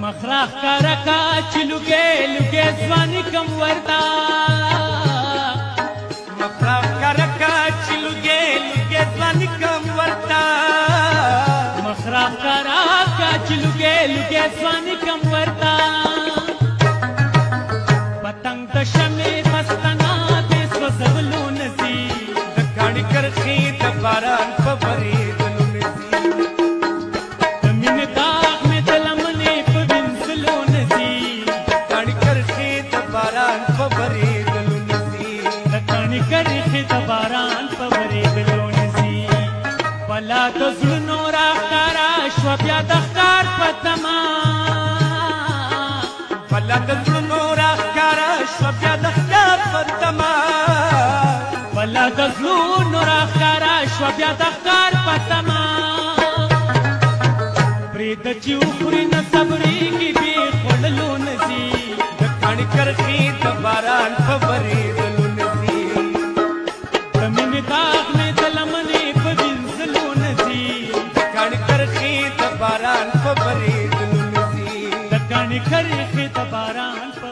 مخراخ کارکا چلوگے لوگے ځواني کم ورتا مخراخ کارکا چلوگے لوگے ځواني کم ورتا مخراخ کارکا چلوگے لوگے ځواني کم ورتا پتنګ د شمع مستنا دې سوځولو نسی د کاڼي کرخي د باران په ورېدلو نسی د مینې داغ مې د لمنې په وینځلو نسی کاڼي کرخي د باران په ورېدلو نسی د کاڼي کرخي د باران په ورېدلو نسی بلا د زړونو راښکاره شوه بیا د ښکار په تما بلا د زړونو راښکاره شوه بیا د ښکار په تما بلا د زړونو راښکاره شوه بیا د ښکار په تما پرېږده چې وخوري نه صبرېږي بې خوړلو نه ځي د کاڼي کرخي د باران په ورېدلو نسی د مینې داغ مې د لمنې په وینځلو نه ځي د کاڼي کرخي د باران په ورېدلو نسی د کاڼي کرښې د باران په